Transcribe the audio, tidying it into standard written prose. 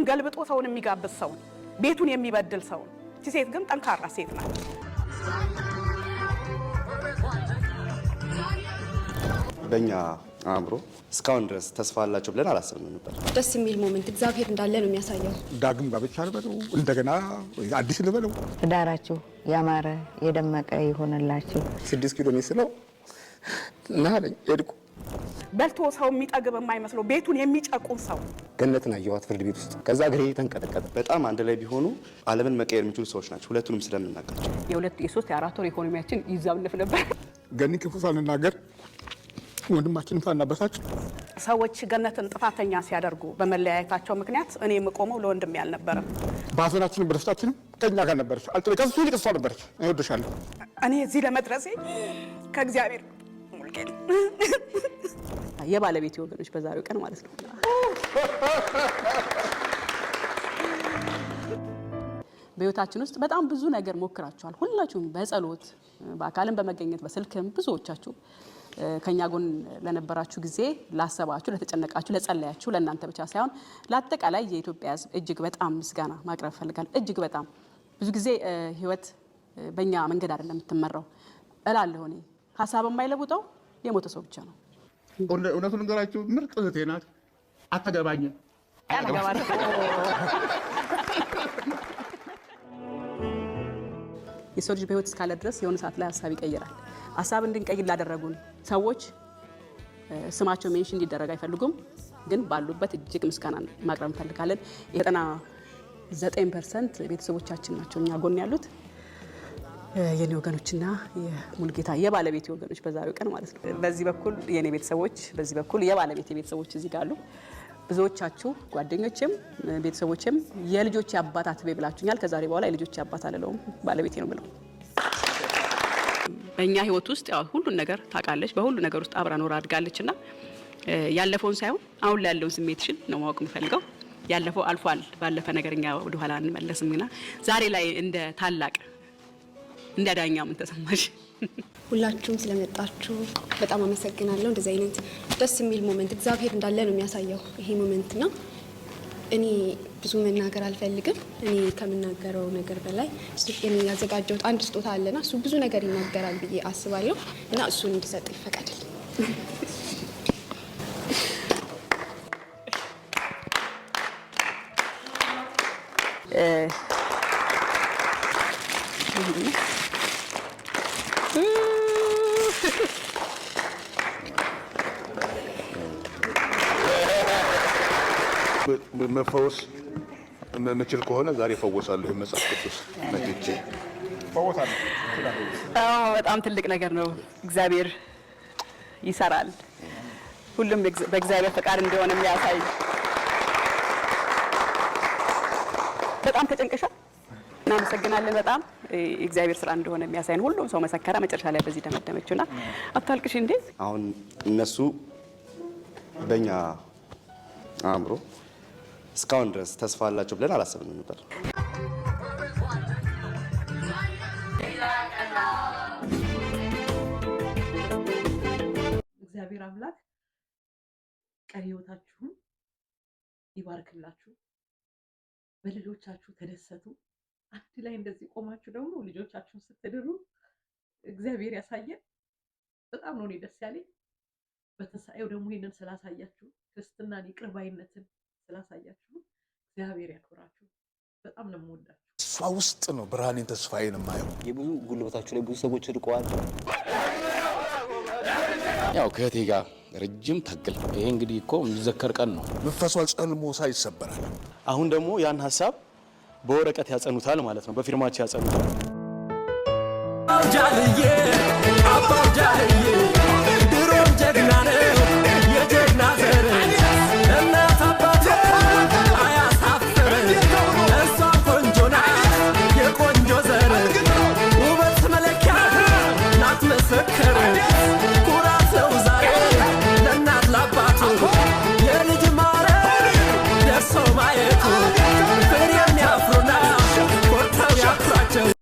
ቤቱን ገልብጦ ሰውን የሚጋብዝ ሰው ቤቱን የሚበድል ሰው እቺ ሴት ግን ጠንካራ ሴት ናት በእኛ አእምሮ እስካሁን ድረስ ተስፋ አላቸው ብለን አላሰብንም ነበር ደስ የሚል ሞመንት እግዚአብሔር እንዳለ ነው የሚያሳየው ዳግም ጋብቻ ልበለው እንደገና አዲስ ልበለው ዳራችሁ ያማረ የደመቀ ይሆንላችሁ 6 ኪሎ ሜትር ነው ናለኝ እድቁ በልቶ ሰው የሚጠግብ የማይመስለው ቤቱን የሚጨቁን ሰው ገነትን አየዋት ፍርድ ቤት ውስጥ ከዛ ግሬ ተንቀጠቀጠ በጣም አንድ ላይ ቢሆኑ ዓለምን መቀየር የሚችሉ ሰዎች ናቸው ሁለቱንም ስለምናውቃቸው የሁለት የሶስት የአራት ወር ኢኮኖሚያችን ይዛብልፍ ነበር ገኒ ክፉ ሳንናገር ወንድማችንን ሳናበሳጭ ሰዎች ገነትን ጥፋተኛ ሲያደርጉ በመለያየታቸው ምክንያት እኔ የምቆመው ለወንድም ያልነበረም ባፈናችንን በደስታችንም ከኛ ጋር ነበርሽ አልተለቀሱ ይልቅሷ ነበርሽ አይወደሻለሁ እኔ እዚህ ለመድረሴ ከእግዚአብሔር ሙልቄ የባለቤት ወገኖች በዛሬው ቀን ማለት ነው በህይወታችን ውስጥ በጣም ብዙ ነገር ሞክራችኋል ሁላችሁም በጸሎት በአካልም በመገኘት በስልክም ብዙዎቻችሁ ከኛ ጎን ለነበራችሁ ጊዜ ላሰባችሁ ለተጨነቃችሁ ለጸለያችሁ ለእናንተ ብቻ ሳይሆን ለአጠቃላይ የኢትዮጵያ ሕዝብ እጅግ በጣም ምስጋና ማቅረብ ፈልጋለሁ እጅግ በጣም ብዙ ጊዜ ህይወት በእኛ መንገድ አይደለም የምትመራው እላለሁ እኔ ሐሳብ የማይለውጠው የሞተ ሰው ብቻ ነው እውነቱን ንገራችሁ ምርጥ እህቴ ናት አታገባኝም የሰው ልጅ በህይወት እስካለ ድረስ የሆነ ሰዓት ላይ ሐሳብ ይቀይራል ሐሳብ እንድንቀይር ላደረጉን ሰዎች ስማቸው ሜንሽን እንዲደረግ አይፈልጉም ግን ባሉበት እጅግ ምስጋና ማቅረብ እንፈልጋለን የ99% ቤተሰቦቻችን ናቸው እኛ ጎን ያሉት የኔ ወገኖችና የሙልጌታ የባለቤት ወገኖች በዛሬው ቀን ማለት ነው በዚህ በኩል የኔ ቤተሰቦች በዚህ በኩል የባለቤት ቤተሰቦች እዚህ ጋር አሉ ብዙዎቻችሁ ጓደኞችም ቤተሰቦችም የልጆች አባት አትቤ ብላችሁኛል ከዛሬ በኋላ የልጆች አባት አለለውም ባለቤቴ ነው ብለው በእኛ ህይወት ውስጥ ያው ሁሉ ነገር ታውቃለች በሁሉ ነገር ውስጥ አብራ ኖር አድጋለችና ያለፈውን ሳይሆን አሁን ላይ ያለውን ስሜትሽን ነው ማወቅ የምፈልገው ያለፈው አልፏል ባለፈ ነገርኛ ወደ ኋላ እንመለስምና ዛሬ ላይ እንደ ታላቅ እንደ ዳኛ ምን ተሰማሽ ሁላችሁም ስለመጣችሁ በጣም አመሰግናለሁ እንደዚህ አይነት ደስ የሚል ሞመንት እግዚአብሔር እንዳለ ነው የሚያሳየው ይሄ ሞመንት ነው እኔ ብዙ መናገር አልፈልግም እኔ ከምናገረው ነገር በላይ እኔ ያዘጋጀሁት አንድ ስጦታ አለና እሱ ብዙ ነገር ይናገራል ብዬ አስባለሁ እና እሱን እንድሰጥ ይፈቀድልኝ መፈወስ ምችል ከሆነ ዛሬ ፈወሳለሁ መጽሐፍ ቅዱስ ነጥቼ ፈወሳለሁ በጣም ትልቅ ነገር ነው እግዚአብሔር ይሰራል ሁሉም በእግዚአብሔር ፈቃድ እንደሆነ የሚያሳይ በጣም ተጨንቀሻል እናመሰግናለን በጣም እግዚአብሔር ስራ እንደሆነ የሚያሳይን ሁሉም ሰው መሰከረ መጨረሻ ላይ በዚህ ደመደመችውና አታልቅሽ እንዴ አሁን እነሱ በእኛ አእምሮ እስካሁን ድረስ ተስፋ አላቸው ብለን አላሰብንም ነበር እግዚአብሔር አምላክ ቀሪ ህይወታችሁን ይባርክላችሁ በልጆቻችሁ ተደሰቱ አንድ ላይ እንደዚህ ቆማችሁ ደግሞ ልጆቻችሁን ስትድሩ እግዚአብሔር ያሳየን በጣም ነው ደስ ያለኝ በተሳኤው ደግሞ ይሄንን ስላሳያችሁ ክርስትናን ይቅር ባይነትን ስላሳያችሁ እግዚአብሔር ያክብራችሁ በጣም ነው የምወዳችሁ እሷ ውስጥ ነው ብርሃኔን ተስፋዬን ማየው የብዙ ጉልበታችሁ ላይ ብዙ ሰዎች ርቀዋል ያው ከእቴ ጋር ረጅም ታግል ይሄ እንግዲህ እኮ የሚዘከር ቀን ነው መንፈሷ ጸልሞ ሳይሰበራል አሁን ደግሞ ያን ሐሳብ በወረቀት ያጸኑታል ማለት ነው በፊርማቸው ያጸኑታል